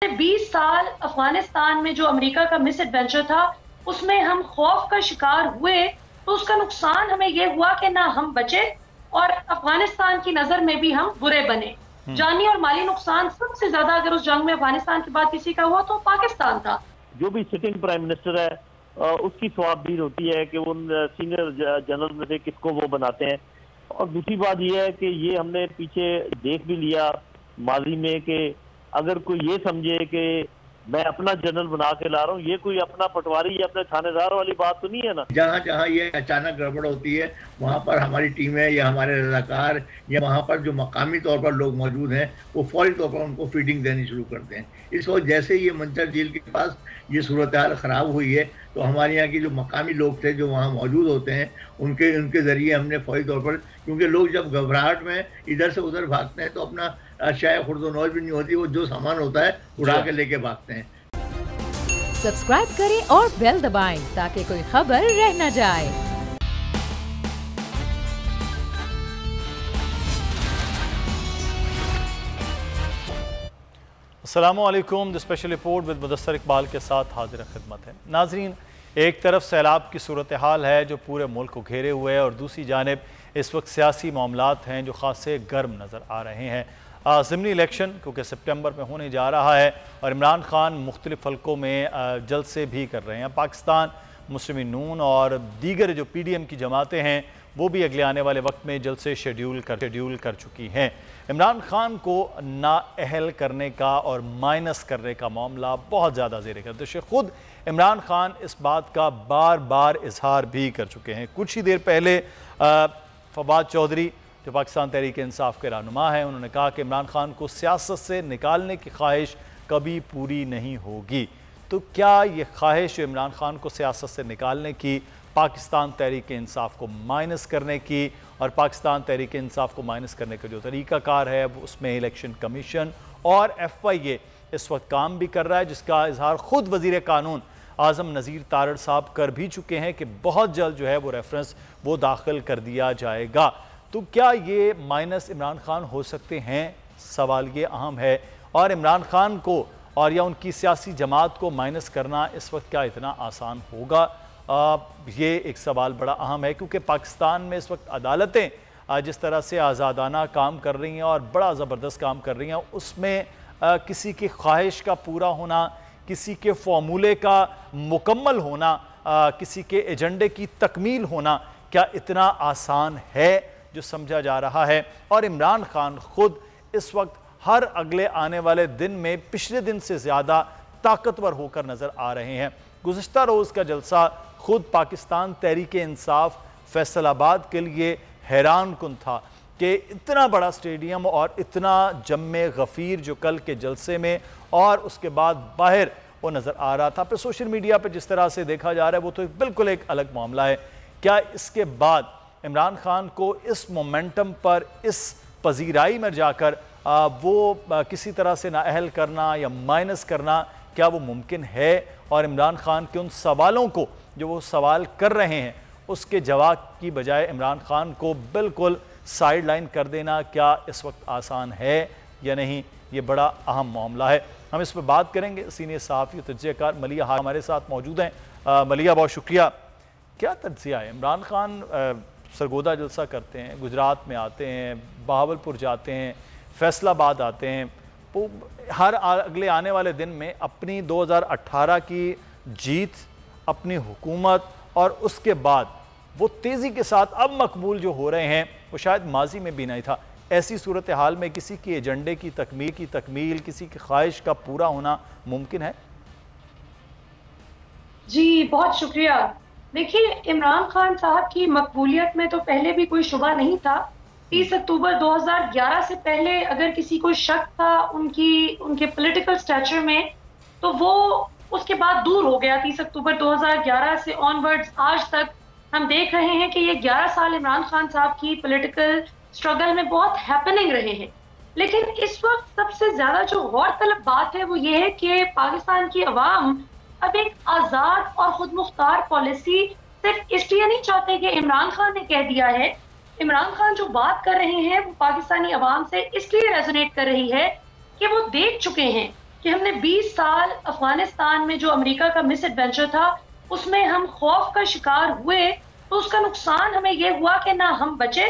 20 साल अफगानिस्तान में जो अमेरिका का मिस एडवेंचर था उसमें हम खौफ का शिकार हुए, तो उसका नुकसान हमें ये हुआ कि ना हम बचे और अफगानिस्तान की नजर में भी हम बुरे बने। जानी और माली नुकसान सबसे ज्यादा अगर उस जंग में अफगानिस्तान के बाद किसी का हुआ तो पाकिस्तान था। जो भी सिटिंग प्राइम मिनिस्टर है उसकी सवाबदीद होती है कि उन सीनियर जनरल में से किसको वो बनाते हैं। और दूसरी बात यह है कि ये हमने पीछे देख भी लिया माजी में कि अगर कोई ये समझे कि मैं अपना जनरल बना के ला रहा हूँ, ये कोई अपना पटवारी या अपने थानेदार वाली बात तो नहीं है ना। जहाँ जहाँ ये अचानक गड़बड़ होती है वहाँ पर हमारी टीमें या हमारे रजाकार या वहाँ पर जो मकामी तौर पर लोग मौजूद हैं वो फौरी तौर पर उनको फीडिंग देनी शुरू करते हैं। इस वक्त जैसे ये मंचर झील के पास ये सूरत हाल ख़राब हुई है तो हमारे यहाँ की जो मकामी लोग थे जो वहाँ मौजूद होते हैं उनके ज़रिए हमने फौरी तौर पर, क्योंकि लोग जब घबराहट में इधर से उधर भागते हैं तो अपना शायद खुर्दोनौज भी नहीं होती, वो जो सामान होता है उड़ा के लेके भागते हैं। सब्सक्राइब करें और बेल दबाएं ताकि कोई खबर रह न जाए। अस्सलामुअलैकुम। The special report with Mudassar Iqbal के साथ हाजिर खिदमत है। नाजरीन, एक तरफ सैलाब की सूरत हाल है जो पूरे मुल्क को घेरे हुए है और दूसरी जानिब इस वक्त सियासी मामलात हैं जो खासे गर्म नज़र आ रहे हैं। ज़िमनी इलेक्शन क्योंकि सितंबर में होने जा रहा है और इमरान खान मुख्तलिफ हल्कों में जलसे भी कर रहे हैं। पाकिस्तान मुस्लिम नून और दीगर जो PDM की जमातें हैं वो भी अगले आने वाले वक्त में जलसे शेड्यूल कर चुकी हैं। इमरान खान को नाअहल करने का और माइनस करने का मामला बहुत ज़्यादा ज़ेर गर्दिश है। ख़ुद इमरान खान इस बात का बार बार इजहार भी कर चुके हैं। कुछ ही देर पहले फवाद चौधरी जो पाकिस्तान तहरीक इंसाफ के रहनुमा हैं उन्होंने कहा कि इमरान खान को सियासत से निकालने की ख्वाहिश कभी पूरी नहीं होगी। तो क्या ये ख्वाहिश इमरान खान को सियासत से निकालने की, पाकिस्तान तहरीक इंसाफ को माइनस करने की और पाकिस्तान तहरीक इंसाफ को माइनस करने का जो तरीक़ाकार है उसमें इलेक्शन कमीशन और FIA इस वक्त काम भी कर रहा है, जिसका इजहार ख़ुद वज़ीर कानून आज़म नज़ीर तारड़ साहब कर भी चुके हैं कि बहुत जल्द जो है वो रेफरेंस वो दाखिल कर दिया जाएगा। तो क्या ये माइनस इमरान खान हो सकते हैं? सवाल ये अहम है। और इमरान खान को और या उनकी सियासी जमात को माइनस करना इस वक्त क्या इतना आसान होगा? ये एक सवाल बड़ा अहम है क्योंकि पाकिस्तान में इस वक्त अदालतें जिस तरह से आज़ादाना काम कर रही हैं और बड़ा ज़बरदस्त काम कर रही हैं, उसमें किसी की ख्वाहिश का पूरा होना, किसी के फॉर्मूले का मुकम्मल होना, किसी के एजेंडे की तकमील होना क्या इतना आसान है जो समझा जा रहा है? और इमरान खान खुद इस वक्त हर अगले आने वाले दिन में पिछले दिन से ज़्यादा ताकतवर होकर नज़र आ रहे हैं। गुज़िश्ता रोज़ का जलसा खुद पाकिस्तान तहरीक इंसाफ फैसलाबाद के लिए हैरान कुन था कि इतना बड़ा स्टेडियम और इतना जम्मे गफ़ीर जो कल के जलसे में और उसके बाद बाहर वो नज़र आ रहा था। फिर सोशल मीडिया पर जिस तरह से देखा जा रहा है वो तो बिल्कुल एक अलग मामला है। क्या इसके बाद इमरान खान को इस मोमेंटम पर, इस पजीराई में जाकर वो किसी तरह से नाअहल करना या माइनस करना क्या वो मुमकिन है? और इमरान खान के उन सवालों को जो वो सवाल कर रहे हैं उसके जवाब की बजाय इमरान खान को बिल्कुल साइड लाइन कर देना क्या इस वक्त आसान है या नहीं? ये बड़ा अहम मामला है। हम इस पर बात करेंगे। सीनियर सहाफ़ी तज्ज़ियाकार मलिया हमारे साथ मौजूद हैं। मलिया, बहुत शुक्रिया। क्या तज्ज़िया है? इमरान खान सरगोदा जलसा करते हैं, गुजरात में आते हैं, बहावलपुर जाते हैं, फैसलाबाद आते हैं, वो हर अगले आने वाले दिन में अपनी 2018 की जीत, अपनी हुकूमत और उसके बाद वो तेज़ी के साथ अब मकबूल जो हो रहे हैं वो शायद माजी में भी नहीं था। ऐसी सूरत हाल में किसी के एजेंडे की तकमील, किसी की ख्वाहिश का पूरा होना मुमकिन है? जी बहुत शुक्रिया। देखिए, इमरान खान साहब की मकबूलियत में तो पहले भी कोई शुबा नहीं था। 30 अक्टूबर 2011 से पहले अगर किसी को शक था उनके पॉलिटिकल स्टैचर में तो वो उसके बाद दूर हो गया। 30 अक्टूबर 2011 से ऑनवर्ड्स आज तक हम देख रहे हैं कि ये 11 साल इमरान खान साहब की पॉलिटिकल स्ट्रगल में बहुत हैपनिंग रहे हैं। लेकिन इस वक्त सबसे ज्यादा जो गौरतलब बात है वो ये है कि पाकिस्तान की अवाम अब एक आजाद और खुद मुख्तार पॉलिसी सिर्फ इसलिए नहीं चाहते कि इमरान खान ने कह दिया है। इमरान खान जो बात कर रहे हैं वो पाकिस्तानी अवाम से इसलिए रेजोनेट कर रही है कि वो देख चुके हैं कि हमने 20 साल अफगानिस्तान में जो अमेरिका का मिस एडवेंचर था उसमें हम खौफ का शिकार हुए, तो उसका नुकसान हमें यह हुआ कि ना हम बचे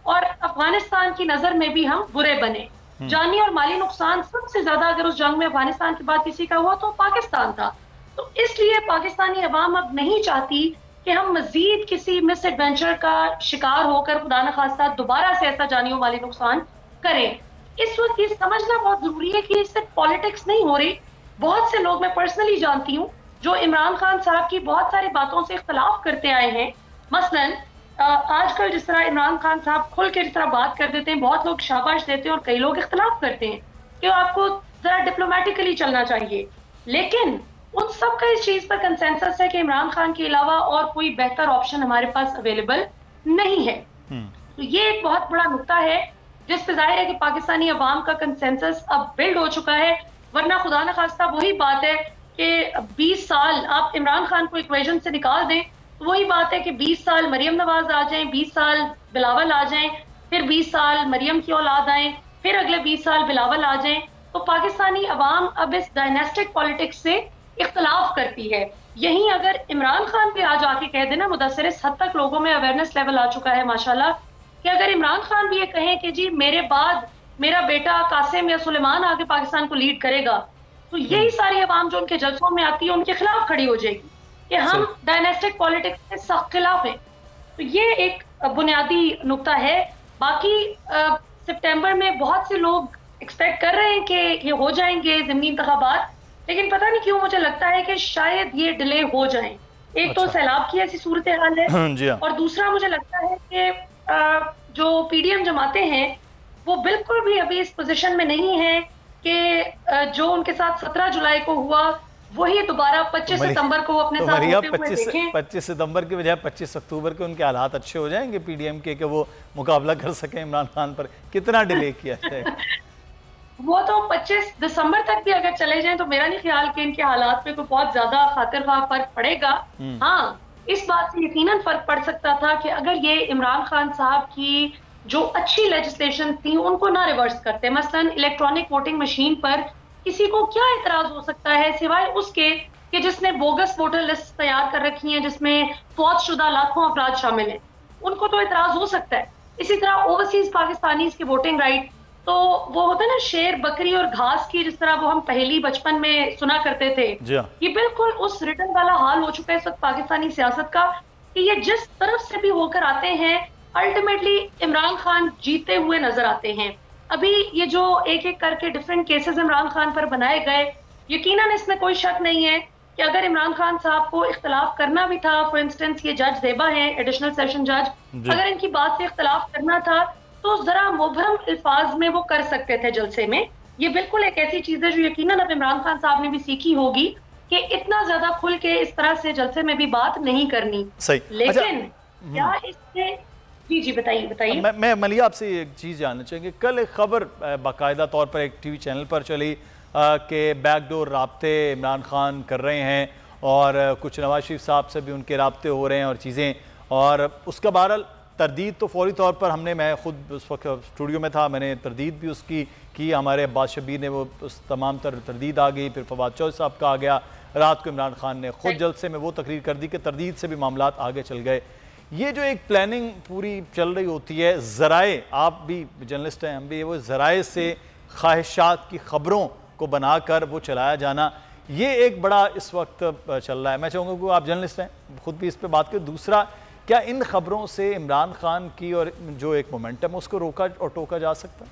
और अफगानिस्तान की नजर में भी हम बुरे बने। जानी और माली नुकसान सबसे ज्यादा अगर उस जंग में अफगानिस्तान के बाद किसी का हुआ तो पाकिस्तान था। तो इसलिए पाकिस्तानी अवाम अब नहीं चाहती कि हम मजीद किसी मिस एडवेंचर का शिकार होकर खुदा न खास्ता दोबारा से ऐसा जानी और माली नुकसान करें। इस वक्त ये समझना बहुत जरूरी है कि इससे पॉलिटिक्स नहीं हो रही। बहुत से लोग मैं पर्सनली जानती हूँ जो इमरान खान साहब की बहुत सारी बातों से इख्तलाफ करते आए हैं। मसलन आजकल जिस तरह इमरान खान साहब खुल के जिस तरह बात कर देते हैं, बहुत लोग शाबाश देते हैं और कई लोग इख्तलाफ करते हैं कि आपको जरा डिप्लोमेटिकली चलना चाहिए, लेकिन उन सब का इस चीज पर कंसेंसस है कि इमरान खान के अलावा और कोई बेहतर ऑप्शन हमारे पास अवेलेबल नहीं है। तो ये एक बहुत बड़ा नुक्ता है जिस पे जाहिर है कि पाकिस्तानी अवाम का कंसेंसस अब बिल्ड हो चुका है। वरना खुदा न खास्ता वही बात है कि 20 साल आप इमरान खान को इक्वेशन से निकाल दें तो वही बात है कि 20 साल मरियम नवाज आ जाएं, 20 साल बिलावल आ जाएं, फिर 20 साल मरियम की औलाद आए, फिर अगले 20 साल बिलावल आ जाएं। तो पाकिस्तानी अवाम अब इस डायनेस्टिक पॉलिटिक्स से इख्तलाफ करती है। यहीं अगर इमरान खान भी आज आके कह देना, मुदस्सिर इस हद तक लोगों में अवेयरनेस लेवल आ चुका है माशाल्लाह, कि अगर इमरान खान भी ये कहें कि जी मेरे बाद मेरा बेटा कासिम या सुलेमान आके पाकिस्तान को लीड करेगा, तो यही सारी अवाम जो उनके जलसों में आती है उनके खिलाफ खड़ी हो जाएगी कि हम डायनेस्टिक पॉलिटिक्स के सख्त खिलाफ हैं। तो ये एक बुनियादी नुक्ता है। बाकी सितंबर में बहुत से लोग एक्सपेक्ट कर रहे हैं कि ये हो जाएंगे ज़मीनी इंतखाबात, लेकिन पता नहीं क्यों मुझे लगता है कि शायद ये डिले हो जाएं। एक तो सैलाब की ऐसी सूरत हाल है और दूसरा मुझे लगता है कि जो पीडीएम जमाते हैं वो बिल्कुल भी अभी इस पोजीशन में नहीं है कि जो उनके साथ 17 जुलाई को हुआ वही दोबारा 25 सितंबर को अपने साथ होते हुए देखें। 25 सितंबर की बजाय 25 अक्टूबर के उनके हालात अच्छे हो जाएंगे पीडीएम के, कि वो मुकाबला कर सकें इमरान खान पर। कितना डिले किया जाए? वो तो 25 दिसंबर तक भी अगर चले जाएं तो मेरा नहीं ख्याल कि इनके हालात पे कोई बहुत ज्यादा खातिरख्वाह फर्क पड़ेगा। हाँ, इस बात से यकीनन फर्क पड़ सकता था कि अगर ये इमरान खान साहब की जो अच्छी लेजिस्लेशन थी उनको ना रिवर्स करते। मसलन इलेक्ट्रॉनिक वोटिंग मशीन पर किसी को क्या इतराज हो सकता है सिवाय उसके कि जिसने बोगस वोटर लिस्ट तैयार कर रखी है जिसमें फौजशुदा लाखों अफराद शामिल हैं, उनको तो इतराज हो सकता है। इसी तरह ओवरसीज पाकिस्तानी की वोटिंग राइट, तो वो होता है ना शेर बकरी और घास की, जिस तरह वो हम पहली बचपन में सुना करते थे, ये बिल्कुल उस रिटर्न वाला हाल हो चुका है इस वक्त पाकिस्तानी सियासत का कि ये जिस तरफ से भी होकर आते हैं अल्टीमेटली इमरान खान जीते हुए नजर आते हैं। अभी ये जो एक एक करके डिफरेंट केसेस इमरान खान पर बनाए गए, यकीनन इसमें कोई शक नहीं है कि अगर इमरान खान साहब को इख्तलाफ करना भी था, फॉर इंस्टेंस ये जज ज़ेबा हैं एडिशनल सेशन जज, अगर इनकी बात से इख्तलाफ करना था तो जरा मुबहम अल्फाज में वो कर सकते थे जलसे में। ये बिल्कुल एक ऐसी चीज है जो यकीनन अब इमरान खान साहब ने भी सीखी होगी कि इतना ज्यादा खुल के इस तरह से जलसे में भी बात नहीं करनी। सही। लेकिन क्या इससे जी बताइए। मैं मलिया आपसे एक चीज़ जानना चाहेंगे। कल एक खबर बाकायदा तौर पर एक टीवी चैनल पर चली कि बैकडोर राब्ते इमरान खान कर रहे हैं और कुछ नवाज शरीफ साहब से भी उनके राब्ते हो रहे हैं और चीज़ें, और उसका बहरहाल तरदीद तो फौरी तौर पर हमने, मैं खुद उस वक्त स्टूडियो में था, मैंने तरदीद भी उसकी की, हमारे अब्बास शबीर ने वो उस तमाम तरदीद आ गई, फिर फवाद चौधरी साहब का आ गया, रात को इमरान खान ने खुद जलसे में वो तकरीर कर दी कि तरदीद से भी मामलात आगे चल गए। ये जो एक प्लानिंग पूरी चल रही होती है, ज़राए, आप भी जर्नलिस्ट हैं, हम भी, वो ज़राए से ख्वाहिशात की ख़बरों को बनाकर वो चलाया जाना, ये एक बड़ा इस वक्त चल रहा है। मैं चाहूँगा कि आप जर्नलिस्ट हैं, खुद भी इस पर बात करें। दूसरा, क्या इन खबरों से इमरान खान की और जो एक मोमेंटम उसको रोका और टोका जा सकता है?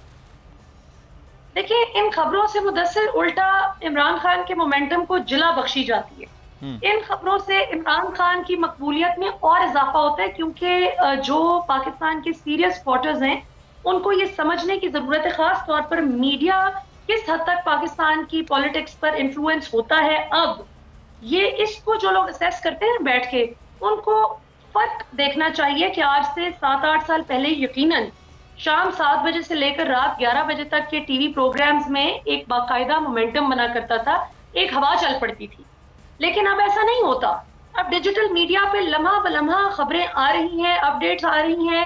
देखिए, इन खबरों से मुदस्सिर उल्टा इमरान खान के मोमेंटम को जिला बख्शी जाती है। इन खबरों से इमरान खान की मकबूलियत में और इजाफा होता है, क्योंकि जो पाकिस्तान के सीरियस वोटर्स हैं उनको ये समझने की जरूरत है, खास तौर पर मीडिया किस हद तक पाकिस्तान की पॉलिटिक्स पर इन्फ्लुएंस होता है। अब ये इसको जो लोग असेस करते हैं बैठ के, उनको फर्क देखना चाहिए कि आज से 7-8 साल पहले यकीनन शाम 7 बजे से लेकर रात 11 बजे तक के टीवी प्रोग्राम्स में एक बाकायदा मोमेंटम बना करता था, एक हवा चल पड़ती थी। लेकिन अब ऐसा नहीं होता। अब डिजिटल मीडिया पे लम्हा बलम्हा खबरें आ रही हैं, अपडेट्स आ रही हैं।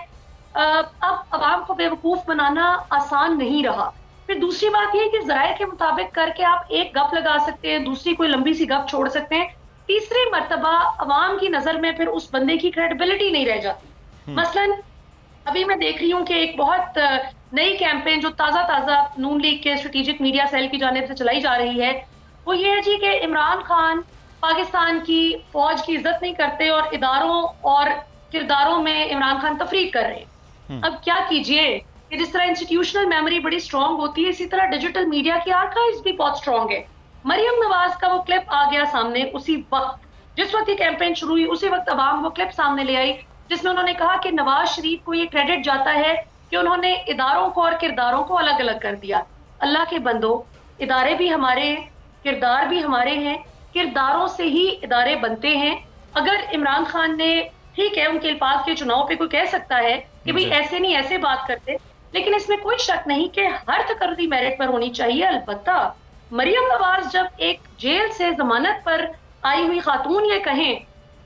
अब आवाम को बेवकूफ बनाना आसान नहीं रहा। फिर दूसरी बात ये कि ज़राए के मुताबिक करके आप एक गप लगा सकते हैं, दूसरी कोई लंबी सी गप छोड़ सकते हैं, तीसरी मर्तबा अवाम की नजर में फिर उस बंदे की क्रेडिबिलिटी नहीं रह जाती। मसलन अभी मैं देख रही हूँ कि एक बहुत नई कैंपेन जो ताज़ा नून लीग के स्ट्रेटेजिक मीडिया सेल की जानिब से चलाई जा रही है, वो ये है जी कि इमरान खान पाकिस्तान की फौज की इज्जत नहीं करते और इदारों और किरदारों में इमरान खान तफरीक कर रहे हैं। अब क्या कीजिए कि जिस तरह इंस्टीट्यूशनल मेमोरी बड़ी स्ट्रांग होती है, इसी तरह डिजिटल मीडिया की आर्काइव्स भी बहुत स्ट्रांग है। मरियम नवाज का वो क्लिप आ गया सामने उसी वक्त, जिस वक्त ये कैंपेन शुरू हुई उसी वक्त अवाम वो क्लिप सामने ले आई जिसमें उन्होंने कहा कि नवाज शरीफ को ये क्रेडिट जाता है कि उन्होंने इदारों को और किरदारों को अलग अलग कर दिया। अल्लाह के बंदो, इदारे भी हमारे, किरदार भी हमारे हैं, किरदारों से ही इदारे बनते हैं। अगर इमरान खान ने, ठीक है, उनके अल्फाज के चुनाव पे कोई कह सकता है कि भाई ऐसे नहीं ऐसे बात करते, लेकिन इसमें कोई शक नहीं कि हर तकर्री मेरिट पर होनी चाहिए। अलबत्ता मरियम नवाज जब एक जेल से जमानत पर आई हुई खातून ये कहें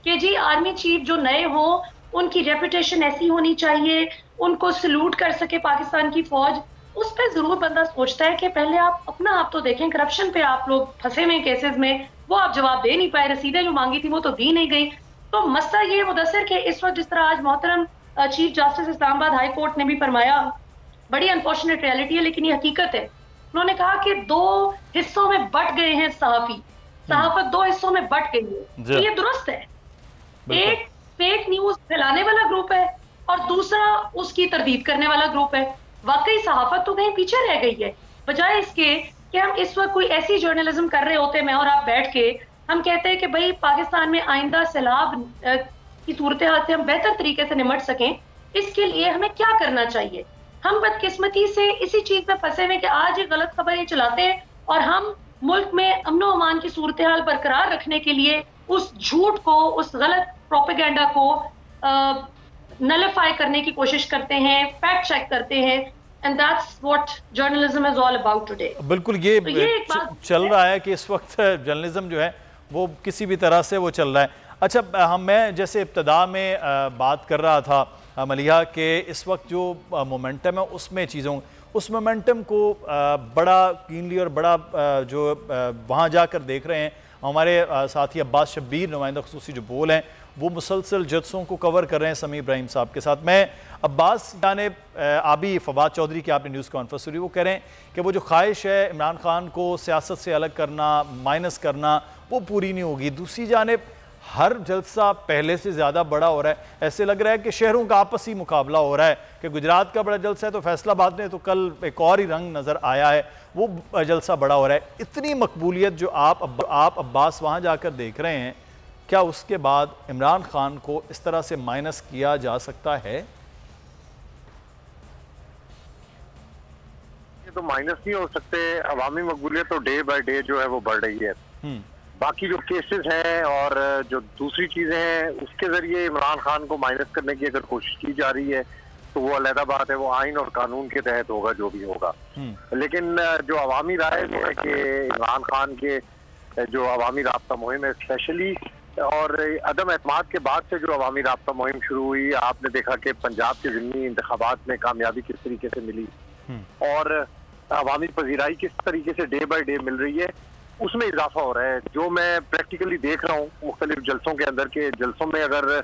कि जी आर्मी चीफ जो नए हो उनकी रेपुटेशन ऐसी होनी चाहिए, उनको सल्यूट कर सके पाकिस्तान की फौज, उस पर जरूर बंदा सोचता है कि पहले आप अपना आप तो देखें। करप्शन पे आप लोग फंसे हुए केसेस में, वो आप जवाब दे नहीं पाए, रसीदें जो मांगी थी वो तो दी नहीं गई। तो मसला ये मुदस्सिर के इस वक्त जिस तरह आज मोहतरम chief justice Islamabad high court ने भी फरमाया, बड़ी अनफॉर्चुनेट रियलिटी है लेकिन ये हकीकत है। उन्होंने कहा कि 2 हिस्सों में बट गए हैं सहाफी, सहाफत 2 हिस्सों में बट गई है। तो ये दुरुस्त है। एक फेक न्यूज फैलाने वाला ग्रुप है और दूसरा उसकी तरदीद करने वाला ग्रुप है। वाकई सहाफत तो कहीं पीछे रह गई है, बजाय इसके कि हम इस वक्त कोई ऐसी जर्नलिज्म कर रहे होते, मैं और आप बैठ के हम कहते हैं कि भाई पाकिस्तान में आइंदा सैलाब की सूरत हाल से हम बेहतर तरीके से निमट सकें, इसके लिए हमें क्या करना चाहिए। हम बदकिस्मती से इसी चीज में फंसे हुए कि आज ये गलत खबर ये चलाते हैं और हम मुल्क में अमनो अमान की सूरत हाल बरकरार रखने के लिए उस झूठ को, उस गलत प्रोपेगेंडा को नलिफाई करने की कोशिश करते हैं, फैक्ट चेक करते हैं, and that's what journalism is all about today. बिल्कुल ये चल रहा है कि इस वक्त जर्नलिज्म जो है वो किसी भी तरह से वो चल रहा है। अच्छा, मैं जैसे इब्तदा में बात कर रहा था मलिहा के इस वक्त जो मोमेंटम है उसमें चीज़ों, उस मोमेंटम को बड़ा कीनली और बड़ा जो वहाँ जाकर देख रहे हैं हमारे साथी अब्बास शब्बीर नुमाइंदा खुसूसी जो बोल हैं, वो मुसलसल जलसों को कवर कर रहे हैं समी इब्राहिम साहब के साथ। मैं अब्बास जाने आबी फवाद चौधरी की आपने न्यूज़ कॉन्फ्रेंस सुनी, वो कह रहे हैं कि वो जो ख्वाहिश है इमरान खान को सियासत से अलग करना, माइनस करना, वो पूरी नहीं होगी। दूसरी जानिब हर जलसा पहले से ज़्यादा बड़ा हो रहा है। ऐसे लग रहा है कि शहरों का आपसी मुकाबला हो रहा है कि गुजरात का बड़ा जलसा है तो फैसलाबाद में तो कल एक और ही रंग नज़र आया है, वो जलसा बड़ा हो रहा है। इतनी मकबूलियत जो आप अब्बास वहाँ जाकर देख रहे हैं, क्या उसके बाद इमरान खान को इस तरह से माइनस किया जा सकता है? ये तो माइनस नहीं हो सकते। अवामी मकबूलियत तो डे बाय डे जो है वो बढ़ रही है। बाकी जो केसेस हैं और जो दूसरी चीजें हैं उसके जरिए इमरान खान को माइनस करने की अगर कोशिश की जा रही है तो वो अलहदा बात है, वो आइन और कानून के तहत होगा जो भी होगा। लेकिन जो अवामी राय है कि इमरान खान के जो अवामी राब्ता मुहिम है स्पेशली, और अदम एतमाद के बाद से जो अवामी राब्ता मुहिम शुरू हुई, आपने देखा कि पंजाब के ज़िमनी इंतखाबात में कामयाबी किस तरीके से मिली और अवामी पजीराई किस तरीके से डे बाय डे मिल रही है, उसमें इजाफा हो रहा है। जो मैं प्रैक्टिकली देख रहा हूँ मुख्तलिफ जलसों के अंदर के जलसों में अगर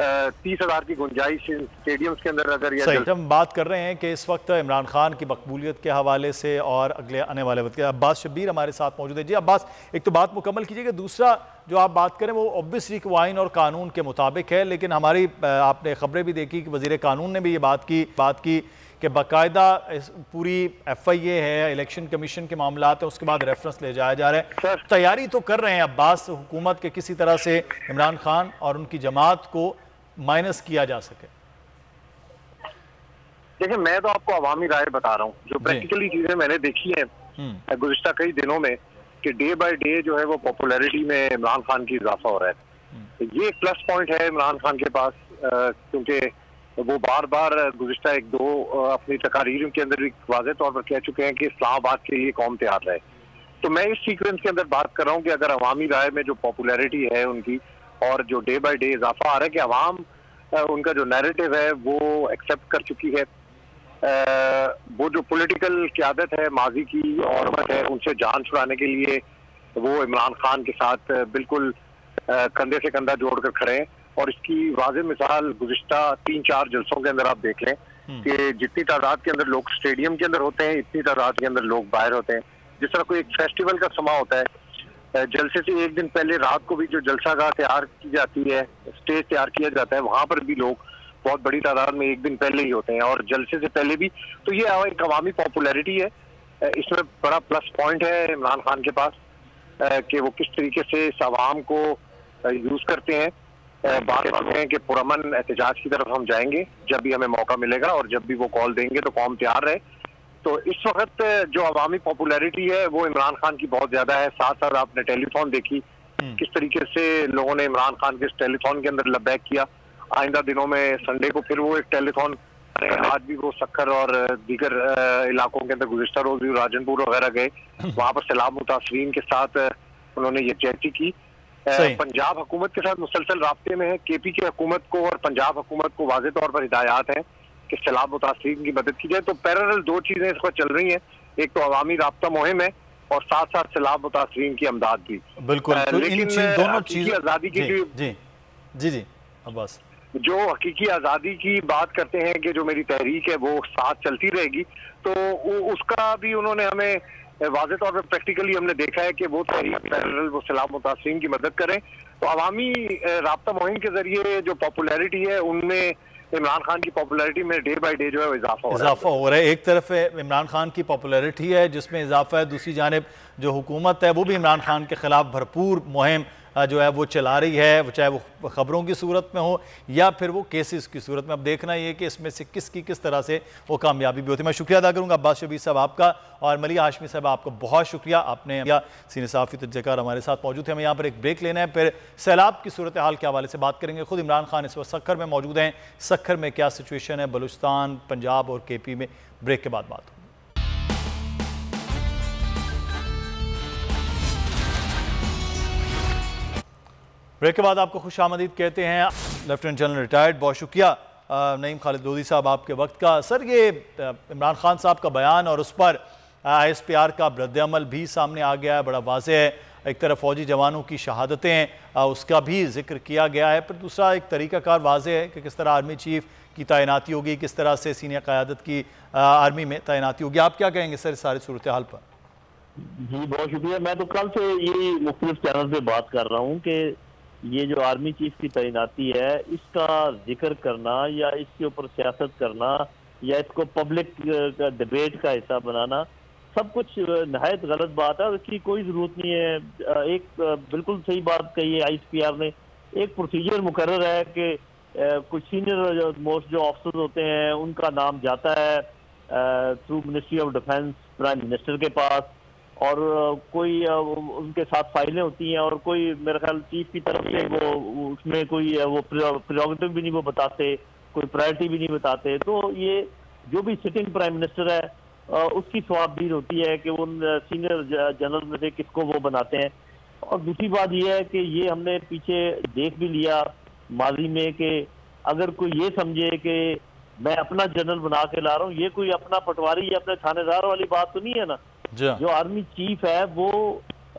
30,000 की गुंजाइश स्टेडियम्स के अंदर अगर हम बात कर रहे हैं कि इस वक्त इमरान खान की मकबूलियत के हवाले से और अगले आने वाले वक्त के अब्बास शब्बीर हमारे साथ मौजूद है। जी अब्बास, एक तो बात मुकम्मल कीजिएगा, दूसरा जो आप बात करें वो ऑब्वियसली आइन और कानून के मुताबिक है, लेकिन हमारी आपने खबरें भी देखी कि वज़ीर कानून ने भी ये बात की कि बाकायदा पूरी FIA है, इलेक्शन कमीशन के मामला है, उसके बाद रेफरेंस ले जाया जा रहा है। तैयारी तो कर रहे हैं अब्बास हुकूमत के किसी तरह से इमरान खान और उनकी जमात को माइनस किया जा सके। देखिए, मैं तो आपको अवामी राय बता रहा हूँ, जो प्रैक्टिकली चीजें मैंने देखी हैं गुज़िश्ता कई दिनों में कि डे बाय डे जो है वो पॉपुलैरिटी में इमरान खान की इजाफा हो रहा है। ये एक प्लस पॉइंट है इमरान खान के पास, क्योंकि वो बार बार गुज़िश्ता 1-2 अपनी तकारीर के अंदर भी वाज़ेह तौर पर कह चुके हैं कि इस्लामाबाद के लिए कौम तैयार रहे। तो मैं इस सीक्वेंस के अंदर बात कर रहा हूँ कि अगर अवामी राय में जो पॉपुलैरिटी है उनकी और जो डे बाय डे इजाफा आ रहा है कि अवाम उनका जो नैरेटिव है वो एक्सेप्ट कर चुकी है वो जो पॉलिटिकल क़यादत है माजी की और है उनसे जान छुड़ाने के लिए वो इमरान खान के साथ बिल्कुल कंधे से कंधा जोड़कर खड़े हैं। और इसकी वाज़ेह मिसाल गुज़िश्ता 3-4 जलसों के अंदर आप देख लें कि जितनी तादाद के अंदर लोग स्टेडियम के अंदर होते हैं, इतनी तादाद के अंदर लोग बाहर होते हैं। जिस तरह कोई एक फेस्टिवल का समा होता है, जलसे से एक दिन पहले रात को भी जो जलसागाह तैयार की जाती है, स्टेज तैयार किया जाता है, वहां पर भी लोग बहुत बड़ी तादाद में एक दिन पहले ही होते हैं और जलसे से पहले भी। तो ये एक अवामी पॉपुलैरिटी है, इसमें बड़ा प्लस पॉइंट है इमरान खान के पास कि वो किस तरीके से इस आवाम को यूज करते हैं। बात करते हैं कि पुरअमन एहतजाज की तरफ हम जाएंगे जब भी हमें मौका मिलेगा और जब भी वो कॉल देंगे तो कौम तैयार रहे। तो इस वक्त जो अवामी पॉपुलैरिटी है वो इमरान खान की बहुत ज्यादा है। साथ साथ आपने टेलीथॉन देखी किस तरीके से लोगों ने इमरान खान के इस टेलीथॉन के अंदर लबैक किया। आइंदा दिनों में संडे को फिर वो एक टेलीथॉन, आज भी वो सक्खर और दीगर इलाकों के अंदर गुज़िश्ता रोज भी राजनपुर वगैरह गए, वहां पर सैलाब मुतासरीन के साथ उन्होंने यकजहती की। पंजाब हुकूमत के साथ मुसलसल राब्ते में है। केपी की हुकूमत को और पंजाब हुकूमत को वाज़ेह तौर पर हिदायत है कि सैलाब मुतासरीन की मदद की जाए। तो पैरेलल दो चीजें इस वक्त चल रही हैं, एक तो अवामी राब्ता मुहिम है और साथ साथ सैलाब मुतासरीन की अमदाद भी। बिल्कुल, लेकिन दोनों चीजें आजादी की जी जी जी अब्बास, जो हकीकी आज़ादी की बात करते हैं कि जो मेरी तहरीक है वो साथ चलती रहेगी, तो उसका भी उन्होंने हमें वाज़ेह तौर पर प्रैक्टिकली हमने देखा है कि वो तहरीक पैरेलल वो सैलाब मुतासरीन की मदद करें। तो अवामी राब्ता मुहिम के जरिए जो पॉपुलैरिटी है उनमें इमरान खान की पॉपुलैरिटी में डे बाय डे जो है इजाफा हो रहा है। एक तरफ इमरान खान की पॉपुलैरिटी है जिसमें इजाफा है, दूसरी जानिब जो हुकूमत है वो भी इमरान खान के खिलाफ भरपूर मुहिम जो है वो चला रही है, वो चाहे वो खबरों की सूरत में हो या फिर वो केसेस की सूरत में। अब देखना ये कि इसमें से किस तरह से वो कामयाबी भी होती है। मैं शुक्रिया अदा करूँगा अब्बास शबीर साहब आपका, और मलिया हाशमी साहब आपका बहुत शुक्रिया, आपने सीनियर सहाफ़ी तज्ज़ियाकार हमारे साथ मौजूद थे। हमें यहाँ पर एक ब्रेक लेना है, फिर सैलाब की सूरत हाल के हवाले से बात करेंगे। खुद इमरान खान इस वक्त सक्खर में मौजूद हैं, सक्खर में क्या सिचुएशन है, बलूचिस्तान, पंजाब और KP में। ब्रेक के बाद बात होगी। ब्रेक के बाद आपको खुशामदीद कहते हैं लेफ्टिनेंट जनरल रिटायर्ड, बहुत शुक्रिया नईम खालिद लोधी साहब आपके वक्त का। सर, ये इमरान खान साहब का बयान और उस पर ISPR का रद्द-ए-अमल भी सामने आ गया है, बड़ा वाज़ेह है। एक तरफ फ़ौजी जवानों की शहादतें हैं, उसका भी जिक्र किया गया है, पर दूसरा एक तरीक़ाकार वाज़ेह है कि किस तरह आर्मी चीफ की तैनाती होगी, किस तरह से सीनियर क़यादत की आर्मी में तैनाती होगी। आप क्या कहेंगे सर सारी सूरत हाल पर? जी बहुत शुक्रिया। मैं तो कल से ये मुख्तलिफ चैनल पे बात कर रहा हूँ कि ये जो आर्मी चीफ की तैनाती है इसका जिक्र करना या इसके ऊपर सियासत करना या इसको पब्लिक डिबेट का हिस्सा बनाना सब कुछ नहायत गलत बात है और इसकी कोई ज़रूरत नहीं है। एक बिल्कुल सही बात कही है ISPR ने, एक प्रोसीजर मुकर्रर है कि कुछ सीनियर मोस्ट जो ऑफिसर्स होते हैं उनका नाम जाता है through ministry of defence prime minister के पास, और कोई उनके साथ फाइलें होती हैं और कोई मेरे ख्याल चीफ की तरफ से वो उसमें कोई वो प्रेरोगेटिव भी नहीं वो बताते, कोई प्रायोरिटी भी नहीं बताते। तो ये जो भी सिटिंग प्राइम मिनिस्टर है उसकी सवाबदीद होती है कि उन सीनियर जनरल में से किसको वो बनाते हैं। और दूसरी बात यह है कि ये हमने पीछे देख भी लिया माजी में कि अगर कोई ये समझे कि मैं अपना जनरल बना के ला रहा हूँ, ये कोई अपना पटवारी या अपने थानेदार वाली बात तो नहीं है ना। जो आर्मी चीफ है वो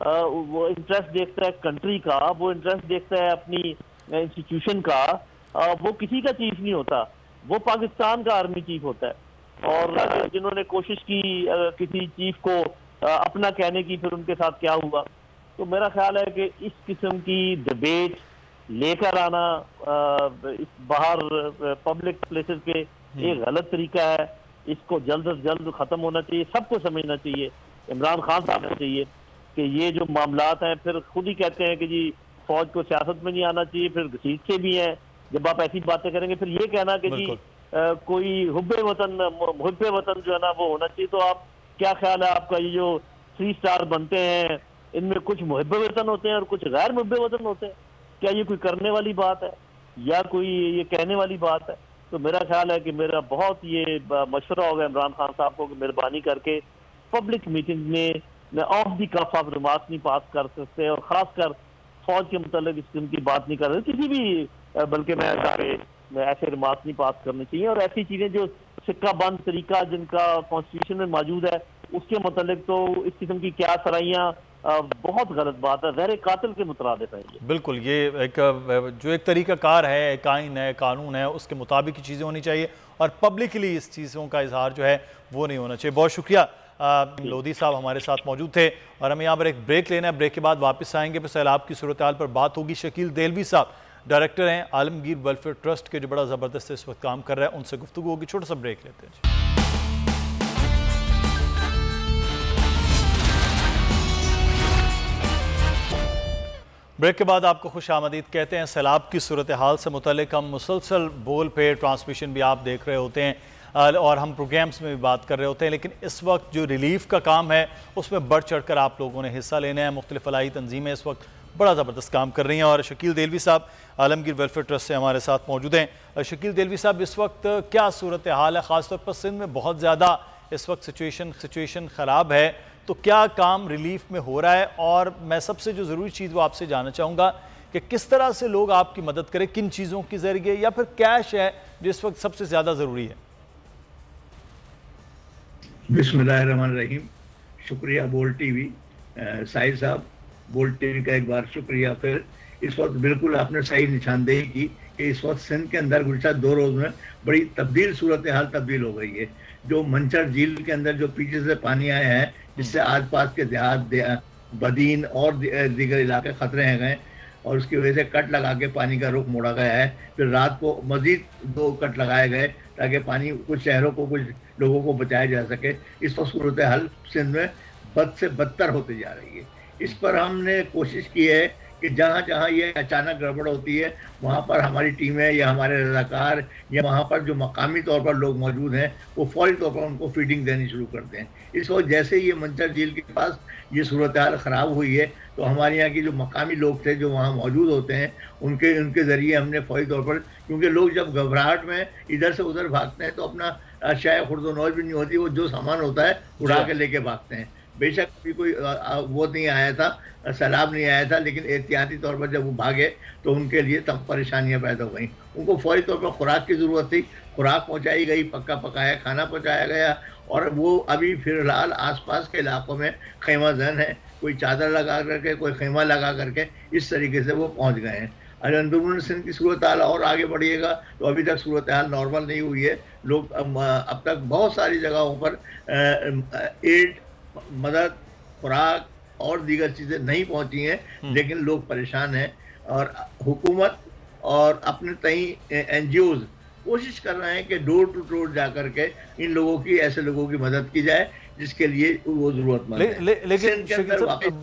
इंटरेस्ट देखता है कंट्री का, वो इंटरेस्ट देखता है अपनी इंस्टीट्यूशन का, वो किसी का चीफ नहीं होता, वो पाकिस्तान का आर्मी चीफ होता है। और जिन्होंने कोशिश की किसी चीफ को अपना कहने की, फिर उनके साथ क्या हुआ। तो मेरा ख्याल है कि इस किस्म की डिबेट लेकर आना इस बाहर पब्लिक प्लेसेस पे एक गलत तरीका है। इसको जल्द से जल्द खत्म होना चाहिए, सबको समझना चाहिए, इमरान खान साहब को चाहिए कि ये जो मामलात हैं, फिर खुद ही कहते हैं कि जी फौज को सियासत में नहीं आना चाहिए, फिर घसीटते भी हैं। जब आप ऐसी बातें करेंगे फिर ये कहना कि जी कोई हुब्बे वतन जो है ना वो होना चाहिए। तो आप क्या ख्याल है आपका, ये जो 3 स्टार बनते हैं इनमें कुछ मुहिब्बे वतन होते हैं और कुछ गैर मुहिब्बे वतन होते हैं? क्या ये कोई करने वाली बात है या कोई ये कहने वाली बात है? तो मेरा ख्याल है कि मेरा बहुत ये मशवरा होगा इमरान खान साहब को कि मेहरबानी करके पब्लिक मीटिंग में ऑफ दी कफ आप रिमार्क नहीं पास कर सकते, और खासकर फौज के मुतालिक इस किस्म की बात नहीं कर सकते किसी भी, बल्कि मैं ऐसे रिमार्क नहीं पास करने चाहिए। और ऐसी चीजें जो सिक्का बंद तरीका जिनका कॉन्स्टिट्यूशन में मौजूद है, उसके मतलब तो इस किस्म की क्या सराइयाँ बहुत गलत बात है, ज़हर कातिल के मुतरादिफ है ये। बिल्कुल, ये एक तरीक़ाकार है, एक आइन है, कानून है, उसके मुताबिक ही चीज़ें होनी चाहिए और पब्लिकली इस चीज़ों का इजहार जो है वो नहीं होना चाहिए। बहुत शुक्रिया। लोधी साहब हमारे साथ मौजूद थे और हमें यहाँ पर एक ब्रेक लेना है। ब्रेक के बाद वापस आएंगे, फिर सैलाब की सूरत हाल पर बात होगी। शकील देलवी साहब डायरेक्टर हैं आलमगीर वेलफेयर ट्रस्ट के, जो बड़ा ज़बरदस्त इस वक्त काम कर रहा है, उनसे गुफ्तगू होगी। छोटा सा ब्रेक लेते हैं। ब्रेक के बाद आपको खुश आमदीद कहते हैं। सैलाब की सूरत हाल से मुतल्लिक हम मुसलसल बोल पे ट्रांसमिशन भी आप देख रहे होते हैं और हम प्रोग्राम्स में भी बात कर रहे होते हैं, लेकिन इस वक्त जो रिलीफ का काम है उसमें बढ़ चढ़ कर आप लोगों ने हिस्सा लेना है। मुख्तलिफ फलाही तंजीमें इस वक्त बड़ा ज़बरदस्त काम कर रही हैं और शकील देलवी साहब आलमगीर वेलफेयर ट्रस्ट से हमारे साथ मौजूद हैं। शकील देलवी साहब, इस वक्त क्या सूरत हाल है? ख़ासतौर पर सिंध में बहुत ज़्यादा इस वक्त सिचुएशन ख़राब है, तो क्या काम रिलीफ में हो रहा है? और मैं सबसे जो ज़रूरी चीज़ वो आपसे जानना चाहूँगा कि किस तरह से लोग आपकी मदद करें, किन चीज़ों के ज़रिए, या फिर कैश है जो इस वक्त सबसे ज़्यादा ज़रूरी है? बिस्मिल्लाहिर्रहमानिर्रहीम। शुक्रिया बोल टीवी साहिद साहब, बोल टीवी का एक बार शुक्रिया। फिर इस वक्त बिल्कुल आपने सही निशानदेही की कि इस वक्त सिंध के अंदर गुज़श्ता 2 रोज़ में बड़ी सूरत हाल तब्दील हो गई है। जो मंचर झील के अंदर जो पीछे से पानी आए हैं, जिससे आसपास के देहात बदीन और दीगर इलाके खतरे हैं गए और उसकी वजह से कट लगा के पानी का रुख मोड़ा गया है। फिर रात को मजीद 2 कट लगाए गए ताकि पानी कुछ शहरों को, कुछ लोगों को बचाया जा सके। इस वक्त सूरत हाल सिंध में बद से बदतर होती जा रही है। इस पर हमने कोशिश की है कि जहाँ जहाँ ये अचानक गड़बड़ होती है वहाँ पर हमारी टीमें या हमारे रज़ाकार या वहाँ पर जो मकामी तौर पर लोग मौजूद हैं वो फौरी तौर पर उनको फीडिंग देनी शुरू करते हैं। इस वक्त जैसे ही ये मंचर झील के पास ये सूरत हाल ख़राब हुई है तो हमारे यहाँ की जो मकामी लोग थे जो वहाँ मौजूद होते हैं उनके ज़रिए हमने फौरी तौर पर, क्योंकि लोग जब घबराहट में इधर से उधर भागते हैं तो अपना शायद खुर्दोनौज भी नहीं होती, वो जो सामान होता है उड़ा के लेके भागते हैं। बेशक भी कोई वो नहीं आया था, सैलाब नहीं आया था, लेकिन एहतियाती तौर पर जब वो भागे तो उनके लिए तब परेशानियां पैदा हो गई। उनको फौरी तौर पर खुराक की ज़रूरत थी, खुराक पहुंचाई गई, पक्का पकाया खाना पहुंचाया गया और वो अभी फिलहाल आसपास के इलाकों में खैमा जन है, कोई चादर लगा करके, कोई खैमा लगा करके, इस तरीके से वो पहुँच गए हैं। अगर अंदरून सिंध की सूरत हाल और आगे बढ़िएगा तो अभी तक सूरत हाल नॉर्मल नहीं हुई है। लोग अब तक बहुत सारी जगहों पर एड, मदद, खुराक और दीगर चीज़ें नहीं पहुंची हैं, लेकिन लोग परेशान हैं और हुकूमत और अपने तई NGOs कोशिश कर रहे हैं कि डोर टू डोर जा करके इन लोगों की, ऐसे लोगों की मदद की जाए जिसके लिए वो जरूरतमंद है। लेकिन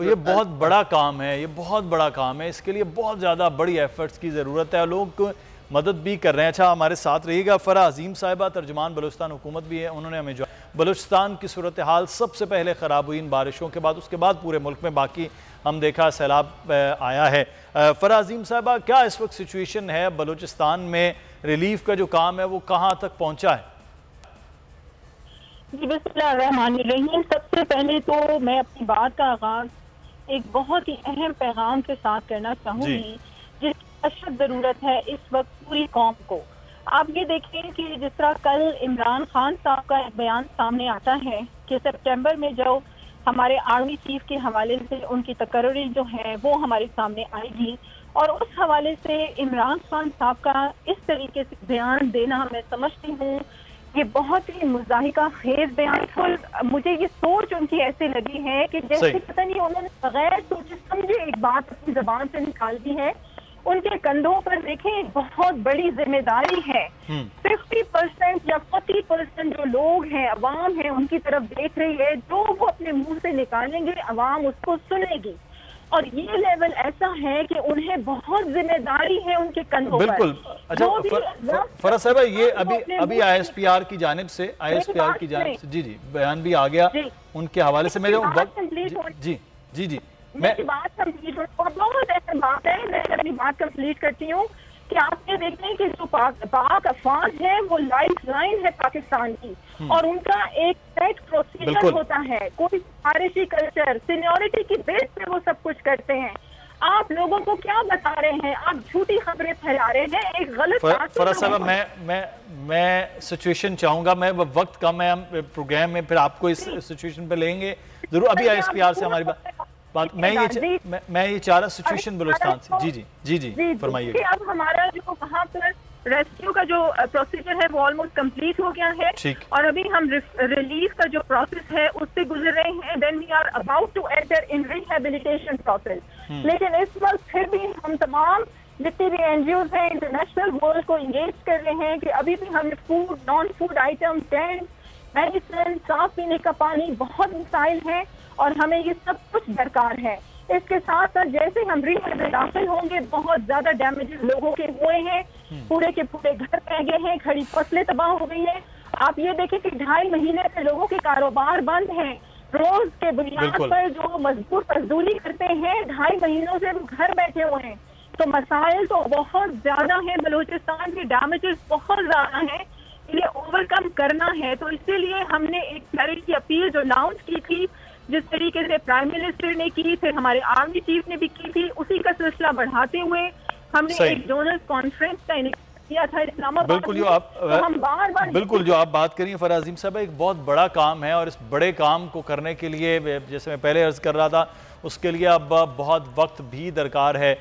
ये बहुत बड़ा काम है, ये बहुत बड़ा काम है, इसके लिए बहुत ज़्यादा बड़ी एफर्ट्स की ज़रूरत है, लोग मदद भी कर रहे हैं। अच्छा, हमारे साथ रहिएगा। फरा अजीम साहिबा तर्जुमान बलूचिस्तान हुकूमत भी है, उन्होंने हमें जो बलूचिस्तान की सूरत हाल सबसे पहले ख़राब हुई इन बारिशों के बाद, उसके बाद पूरे मुल्क में, बाकी हम देखा सैलाब आया है। फरा अजीम साहिबा, क्या इस वक्त सिचुएशन है बलूचिस्तान में? रिलीफ का जो काम है वो कहाँ तक पहुँचा है? जी बिस्मिल्लाहिर्रहमानिर्रहीम। सबसे पहले तो मैं अपनी बात का आगाज एक बहुत ही अहम पैगाम के साथ करना चाहूँगी जिसकी अशद ज़रूरत है इस वक्त पूरी कौम को। आप ये देखें कि जिस तरह कल इमरान खान साहब का एक बयान सामने आता है कि सितंबर में जो हमारे आर्मी चीफ के हवाले से उनकी तकर्री जो है वो हमारे सामने आएगी, और उस हवाले से इमरान खान साहब का इस तरीके से बयान देना मैं समझती हूँ ये बहुत ही मुज़ाहिका खेज बयान था। मुझे ये सोच उनकी ऐसे लगी है कि जैसे पता नहीं उन्होंने बगैर सोचे समझे एक बात अपनी ज़बान से निकाल दी है। उनके कंधों पर देखें बहुत बड़ी जिम्मेदारी है। 50% या 40% जो लोग हैं, अवाम है, उनकी तरफ देख रही है, जो वो अपने मुंह से निकालेंगे अवाम उसको सुनेगी, और ये लेवल ऐसा है कि उन्हें बहुत जिम्मेदारी है उनके कंधों पर। बिल्कुल। अच्छा फरा साहब, ये अभी ISPR की जानिब से जी बयान भी आ गया उनके हवाले से। मेरे जी मेरी बात कंप्लीट हो, बहुत अहम बात है, मैं अपनी बात कंप्लीट करती हूँ कि आप ये देखते हैं कि जो पाक अफवाज है वो लाइफ लाइन है पाकिस्तान की, और उनका एक सेट प्रोसीजर होता है, कोई सिफारिशी कल्चर सीनियरिटी की बेस पे वो सब कुछ करते हैं। आप लोगों को क्या बता रहे हैं? आप झूठी खबरें फैला रहे हैं, एक गलत फराज साहब, मैं सिचुएशन चाहूंगा, मैं वक्त कम है, हम प्रोग्राम में फिर आपको इस सिचुएशन पे लेंगे जरूर। अभी ISPR से हमारी बात मैं ये चाह रहा सिचुएशन बलूचिस्तान से। जी जी जी जी फरमाइए। अब हमारा जो वहाँ पर रेस्क्यू का जो प्रोसीजर है वो ऑलमोस्ट कंप्लीट हो गया है और अभी हम रिलीफ का जो प्रोसेस है उससे गुजर रहे हैं। Then we are about to enter in rehabilitation process. लेकिन इस वक्त फिर भी हम तमाम जितने भी NGOs हैं, इंटरनेशनल वर्ल्ड को इंगेज कर रहे हैं कि अभी भी हमें food, non food item, tent, medicine, साफ पीने का पानी, बहुत मसाइल हैं और हमें ये सब कुछ दरकार है। इसके साथ साथ जैसे हम रिहैब में दाखिल होंगे, बहुत ज्यादा डैमेजेस लोगों के हुए हैं, पूरे के पूरे घर रह गए हैं, खड़ी फसलें तबाह हो गई हैं। आप ये देखें कि 2.5 महीने से लोगों के कारोबार बंद हैं, रोज के बुनियाद पर जो मजदूर मजदूरी करते हैं 2.5 महीनों से वो घर बैठे हुए हैं। तो मसाइल तो बहुत ज्यादा हैं, बलूचिस्तान के डैमेजेस बहुत ज्यादा हैं, इन्हें ओवरकम करना है। तो इसीलिए हमने एक तरह की अपील जो लॉन्च की थी, जिस तरीके से प्राइम मिनिस्टर ने की, फिर हमारे आर्मी चीफ ने भी की थी, उसी का सिलसिला बढ़ाते हुए हमने एक डोनर्स कॉन्फ्रेंस का किया था इस्लामाबाद। बिल्कुल जो आप बात करिए फराजीम साहब, एक बहुत बड़ा काम है और इस बड़े काम को करने के लिए, जैसे मैं पहले अर्ज कर रहा था, उसके लिए अब बहुत वक्त भी दरकार है।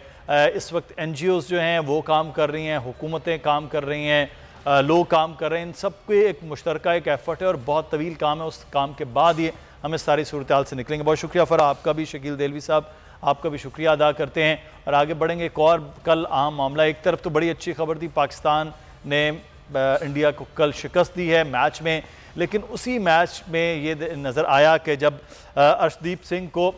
इस वक्त NGOs जो हैं वो काम कर रही हैं, हुकूमतें काम कर रही हैं, लोग काम कर रहे हैं, इन सबके एक मुश्तरका एक एफर्ट है और बहुत तवील काम है। उस काम के बाद ये हम इस सारी सूरत हाल से निकलेंगे। बहुत शुक्रिया फरा आपका भी, शकील देलवी साहब आपका भी शुक्रिया अदा करते हैं और आगे बढ़ेंगे। एक और कल अहम मामला, एक तरफ तो बड़ी अच्छी खबर थी, पाकिस्तान ने इंडिया को कल शिकस्त दी है मैच में, लेकिन उसी मैच में ये नज़र आया कि जब अर्शदीप सिंह को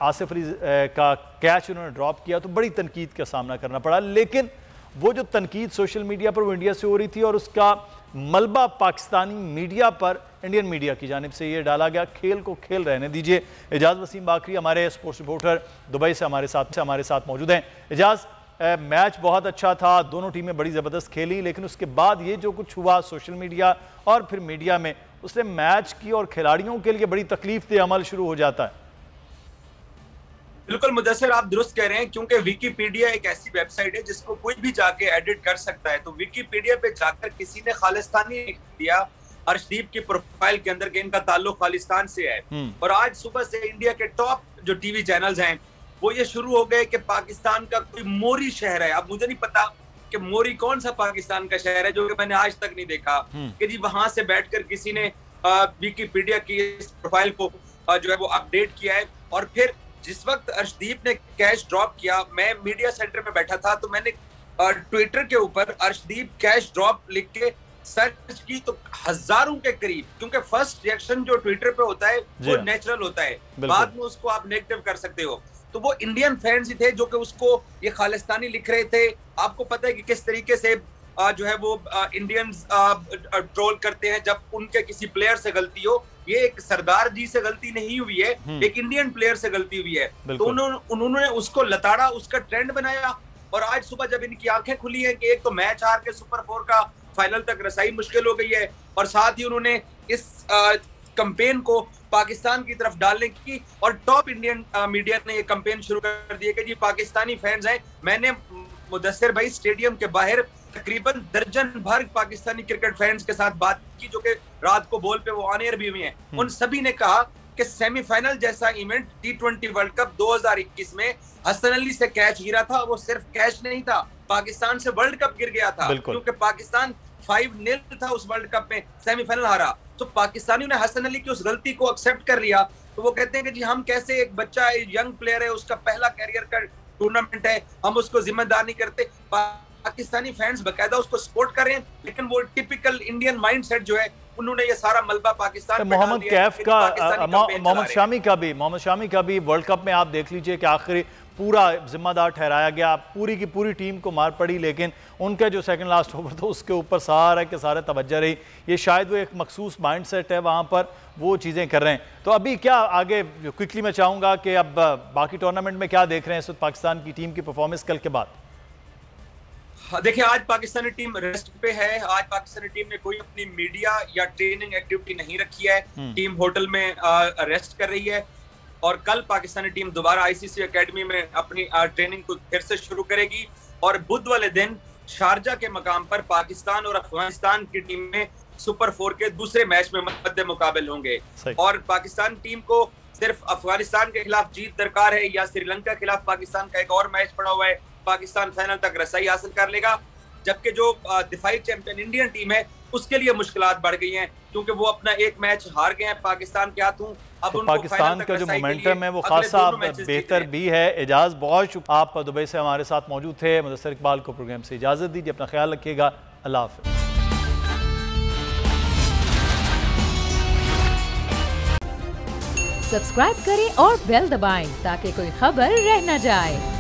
आसिफ अली का कैच उन्होंने ड्रॉप किया तो बड़ी तनकीद का सामना करना पड़ा। लेकिन वो जो तनकीद सोशल मीडिया पर वो इंडिया से हो रही थी और उसका मलबा पाकिस्तानी मीडिया पर, इंडियन मीडिया की जानिब से ये डाला गया, खेल को खेल रहने दीजिए। एजाज वसीम बाकरी हमारे स्पोर्ट्स रिपोर्टर दुबई से हमारे साथ मौजूद हैं। एजाज, मैच बहुत अच्छा था, दोनों टीमें बड़ी ज़बरदस्त खेली, लेकिन उसके बाद ये जो कुछ हुआ सोशल मीडिया और फिर मीडिया में, उससे मैच की और खिलाड़ियों के लिए बड़ी तकलीफ दे अमल शुरू हो जाता है। बिल्कुल मुदस्सिर, आप दुरुस्त कह रहे हैं, क्योंकि विकीपीडिया एक ऐसी वेबसाइट है जिसको कोई भी जाके एडिट कर सकता है। तो विकीपीडिया पे जाकर किसी ने खालिस्तानी लिख दिया अर्शदीप की प्रोफाइल के अंदर कि इनका ताल्लुक खालिस्तान से है। और आज सुबह से इंडिया के टॉप जो टीवी चैनल्स हैं वो ये शुरू हो गए कि पाकिस्तान का कोई मोरी शहर है। अब मुझे नहीं पता कि मोरी कौन सा पाकिस्तान का शहर है, जो कि मैंने आज तक नहीं देखा कि जी वहां से बैठकर किसी ने विकीपीडिया की इस प्रोफाइल को जो है वो अपडेट किया है। और फिर जिस वक्त अर्शदीप ने कैश ड्रॉप किया, मैं मीडिया सेंटर में बैठा था, तो मैंने ट्विटर के ऊपर अर्शदीप कैश ड्रॉप लिख के सर्च की तो हजारों के करीब, क्योंकि फर्स्ट रिएक्शन जो ट्विटर पे होता है वो नेचुरल होता है, बाद में उसको आप नेगेटिव कर सकते हो। तो वो इंडियन फैंस ही थे जो कि उसको ये खालिस्तानी लिख रहे थे। आपको पता है कि किस तरीके से जो है वो इंडियंस ट्रोल करते हैं जब उनके किसी प्लेयर से गलती हो। ये एक सरदार जी से गलती नहीं हुई है, एक इंडियन प्लेयर से गलती हुई है। तो उन्होंने उसको लताड़ा, उसका ट्रेंड बनाया। और आज सुबह जब इनकी आंखें खुली है कि एक तो मैच हार के सुपर 4 का फाइनल तक रसाई मुश्किल हो गई है, और साथ ही उन्होंने इस कैंपेन को पाकिस्तान की तरफ डालने की, और टॉप इंडियन मीडिया ने ये कैंपेन शुरू कर दिया कि जी पाकिस्तानी फैंस हैं। मैंने मुदस्सिर भाई स्टेडियम के बाहर तकरीबन दर्जन भर पाकिस्तानी क्रिकेट फैंस के साथ बात की, जो कि रात को बॉल पे वो ऑन एयर भी हुए हैं। उन सभी ने कहा कि सेमीफाइनल जैसा इवेंट T20 वर्ल्ड कप 2021 में हसन अली से कैच गिरा था, वो सिर्फ कैच नहीं था, पाकिस्तान से वर्ल्ड कप गिर गया था, क्योंकि पाकिस्तान 5-0 था उस वर्ल्ड कप में, सेमीफाइनल हारा। तो पाकिस्तानियों ने हसन अली की उस गलती को एक्सेप्ट कर लिया। तो वो कहते हैं कि जी हम कैसे, एक बच्चा यंग प्लेयर है, उसका पहला कैरियर का टूर्नामेंट है, हम उसको जिम्मेदार नहीं करते। पाकिस्तानी फैंस बकायदा उसको सपोर्ट कर रहे हैं, लेकिन वो टिपिकल इंडियन माइंडसेट जो है उन्होंने ये सारा मलबा पाकिस्तान पे मोहम्मद कैफ का, मोहम्मद शामी का भी वर्ल्ड कप में आप देख लीजिए कि आखिरी पूरा जिम्मेदार ठहराया गया, पूरी की पूरी टीम को मार पड़ी, लेकिन उनका जो सेकंड लास्ट ओवर था उसके ऊपर सारा के सारे तवज्जो रही। ये शायद वो एक मखसूस माइंडसेट है, वहाँ पर वो चीज़ें कर रहे हैं। तो अभी क्या आगे क्विकली मैं चाहूँगा कि अब बाकी टूर्नामेंट में क्या देख रहे हैं इस वक्त पाकिस्तान की टीम की परफॉर्मेंस कल के बाद? देखिए, आज पाकिस्तानी टीम रेस्ट पे है। आज पाकिस्तानी टीम ने कोई अपनी मीडिया या ट्रेनिंग एक्टिविटी नहीं रखी है। टीम होटल में रेस्ट कर रही है। और कल पाकिस्तानी टीम दोबारा आईसीसी एकेडमी में अपनी ट्रेनिंग को फिर से शुरू करेगी और बुध वाले दिन शारजा के मकाम पर पाकिस्तान और अफगानिस्तान की टीम में सुपर 4 के दूसरे मैच में मद्दे मुकाबले होंगे। और पाकिस्तान टीम को सिर्फ अफगानिस्तान के खिलाफ जीत दरकार है या श्रीलंका के खिलाफ पाकिस्तान का एक और मैच पड़ा हुआ है, पाकिस्तान फाइनल तक रसाई हासिल कर लेगा। जबकि जो दिफाई चैंपियन इंडियन टीम है उसके लिए मुश्किलात बढ़ गई हैं क्योंकि वो अपना एक मैच हार गए हैं पाकिस्तान के हाथों। अब तो पाकिस्तान का जो मोमेंटम है वो खासा बेहतर भी है। एजाज, बहुत शुक्रिया, आप दुबई से हमारे साथ मौजूद थे। मुदस्सर इकबाल को प्रोग्राम से इजाजत दीजिए, अपना ख्याल रखिएगा, अल्लाह हाफ़िज़। सब्सक्राइब करें और बेल दबाएं ताकि कोई खबर रह न जाए।